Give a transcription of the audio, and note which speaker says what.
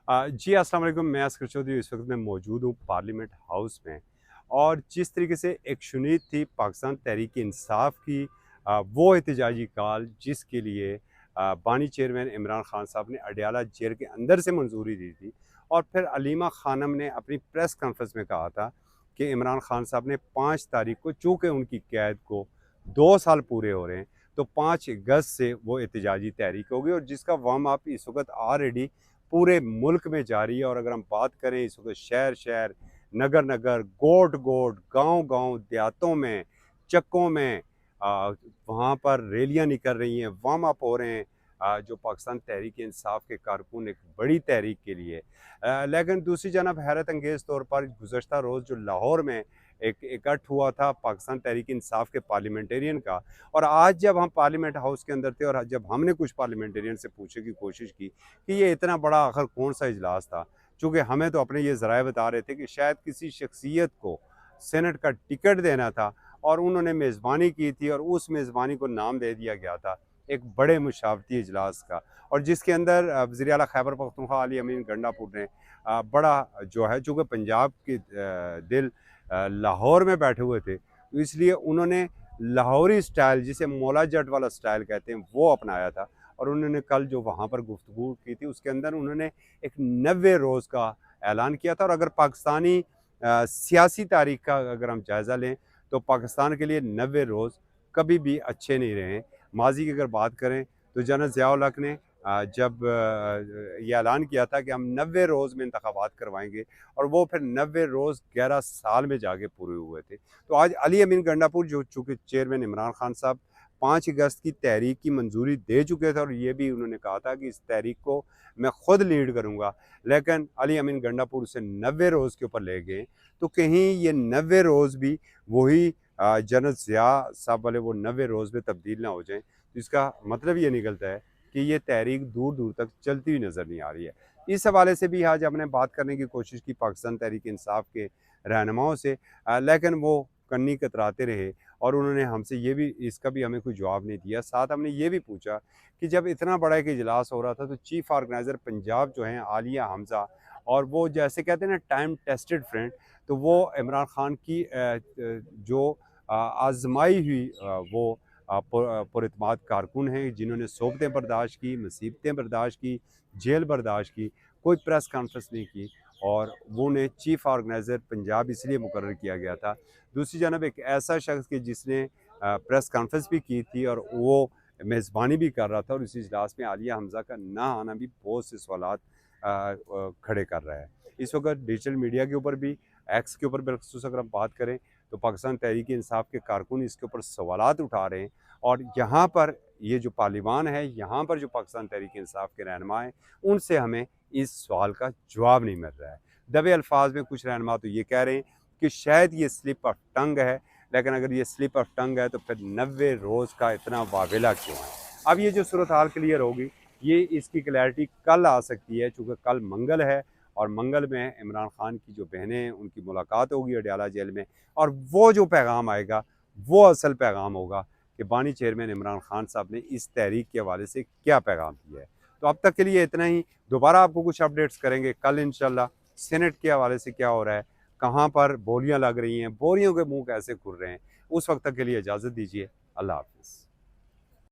Speaker 1: जी अस्सलाम वालेकुम। मैं असगर चौधरी इस वक्त मैं मौजूद हूँ पार्लियामेंट हाउस में। और जिस तरीके से एक शुनीद थी पाकिस्तान तहरीक इंसाफ की वो एहतजाजी कॉल जिसके लिए बानी चेयरमैन इमरान खान साहब ने अडयाला जेल के अंदर से मंजूरी दी थी। और फिर अलीमा खानम ने अपनी प्रेस कॉन्फ्रेंस में कहा था कि इमरान खान साहब ने 5 तारीख को, चूँकि उनकी कैद को 2 साल पूरे हो रहे हैं, तो 5 अगस्त से वो एहतजाजी तहरीक होगी और जिसका वार्म अप इस वक्त ऑलरेडी पूरे मुल्क में जारी है। और अगर हम बात करें इस वक्त शहर शहर, नगर नगर, गोट गोट, गांव गांव, देहातों में, चक्कों में वहाँ पर रैलियां निकल रही हैं, वार्म अप हो रहे हैं। जो पाकिस्तान तहरीक इंसाफ के कारकुन एक बड़ी तहरीक के लिए। लेकिन दूसरी जानब हैरत अंगेज़ तौर पर गुज़श्ता रोज़ जो लाहौर में एक इकट्ठ हुआ था पाकिस्तान तहरीक इंसाफ के पार्लियामेंटेरियन का, और आज जब हम पार्लियामेंट हाउस के अंदर थे और जब हमने कुछ पार्लियामेंटेरियन से पूछने की कोशिश की कि ये इतना बड़ा आखिर कौन सा इजलास था, चूँकि हमें तो अपने ये ज़राए बता रहे थे कि शायद किसी शख्सियत को सेनेट का टिकट देना था और उन्होंने मेज़बानी की थी और उस मेज़बानी को नाम दे दिया गया था एक बड़े मुशावरती इजलास का। और जिसके अंदर वज़ीर आला खैबर पख्तूनख्वा अली अमीन गंडापुर ने बड़ा जो है, चूँकि पंजाब के दिल लाहौर में बैठे हुए थे, तो इसलिए उन्होंने लाहौरी स्टाइल, जिसे मौला जट वाला स्टाइल कहते हैं, वो अपनाया था। और उन्होंने कल जो वहाँ पर गुफ्तगू की थी उसके अंदर उन्होंने एक 90 रोज़ का ऐलान किया था। और अगर पाकिस्तानी सियासी तारीख का अगर हम जायज़ा लें तो पाकिस्तान के लिए 90 रोज़ कभी भी अच्छे नहीं रहे हैं। माजी की अगर बात करें तो जनरल ज़िया-उल हक ने जब ये ऐलान किया था कि हम 90 रोज़ में इंतखाबात करवाएंगे, और वो फिर 90 रोज़ 11 साल में जाके पूरे हुए थे। तो आज अली अमीन गंडापुर जो चूँकि चेयरमैन इमरान खान साहब 5 अगस्त की तहरीक की मंजूरी दे चुके थे और ये भी उन्होंने कहा था कि इस तहरीक को मैं ख़ुद लीड करूँगा, लेकिन अली अमीन गंडापुर उसे 90 रोज़ के ऊपर ले गए। तो कहीं ये 90 रोज़ भी वही जनरल ज़िया साहब वाले वो 90 रोज़ में तब्दील ना हो जाएँ। तो इसका मतलब ये निकलता है कि ये तहरीक दूर दूर तक चलती हुई नज़र नहीं आ रही है। इस हवाले से भी आज हमने बात करने की कोशिश की पाकिस्तान तहरीक इंसाफ के रहनुमाओं से, लेकिन वो कन्नी कतराते रहे और उन्होंने हमसे ये भी, इसका भी हमें कोई जवाब नहीं दिया। साथ हमने ये भी पूछा कि जब इतना बड़ा एक इजलास हो रहा था तो चीफ़ ऑर्गेनाइज़र पंजाब जो हैं आलिया हमज़ा, और वो जैसे कहते हैं ना टाइम टेस्टेड फ्रेंड, तो वो इमरान खान की जो आजमाई हुई वो पुरइत्माद कारकुन हैं जिन्होंने सोबतें बर्दाश्त की, मुसीबतें बर्दाश्त की, जेल बर्दाश्त की, कोई प्रेस कॉन्फ्रेंस नहीं की। और वो ने चीफ़ ऑर्गेनाइज़र पंजाब इसलिए मुकर्रर किया गया था। दूसरी जानब एक ऐसा शख्स कि जिसने प्रेस कॉन्फ्रेंस भी की थी और वो मेज़बानी भी कर रहा था, और इस इजलास में आलिया हमज़ा का ना आना भी बहुत से सवालात खड़े कर रहा है। इस वक्त डिजिटल मीडिया के ऊपर भी, एक्स के ऊपर बिलखसूस अगर हम बात करें, तो पाकिस्तान तहरीक इंसाफ के कारकुन इसके ऊपर सवालात उठा रहे हैं। और यहाँ पर ये जो पार्लिमान है, यहाँ पर जो पाकिस्तान तहरीक इंसाफ के रहनुमा हैं, उनसे हमें इस सवाल का जवाब नहीं मिल रहा है। दबे अल्फाज में कुछ रहनुमा तो ये कह रहे हैं कि शायद ये स्लिप ऑफ टंग है, लेकिन अगर ये स्लिप ऑफ टंग है तो फिर 90 रोज़ का इतना वावेला क्यों है? अब ये जो सूरत हाल क्लियर होगी, ये इसकी क्लैरिटी कल आ सकती है, चूँकि कल मंगल है और मंगल में इमरान खान की जो बहनें हैं उनकी मुलाकात होगी अडयाला जेल में। और वो जो पैगाम आएगा वो असल पैगाम होगा कि बानी चेयरमैन इमरान खान साहब ने इस तहरीक के हवाले से क्या पैगाम दिया है। तो अब तक के लिए इतना ही। दोबारा आपको कुछ अपडेट्स करेंगे कल इंशाल्लाह। सेनेट के हवाले से क्या हो रहा है, कहाँ पर बोलियाँ लग रही हैं, बोरियों के मुंह कैसे खुल रहे हैं, उस वक्त तक के लिए इजाज़त दीजिए। अल्लाह हाफ़िज़।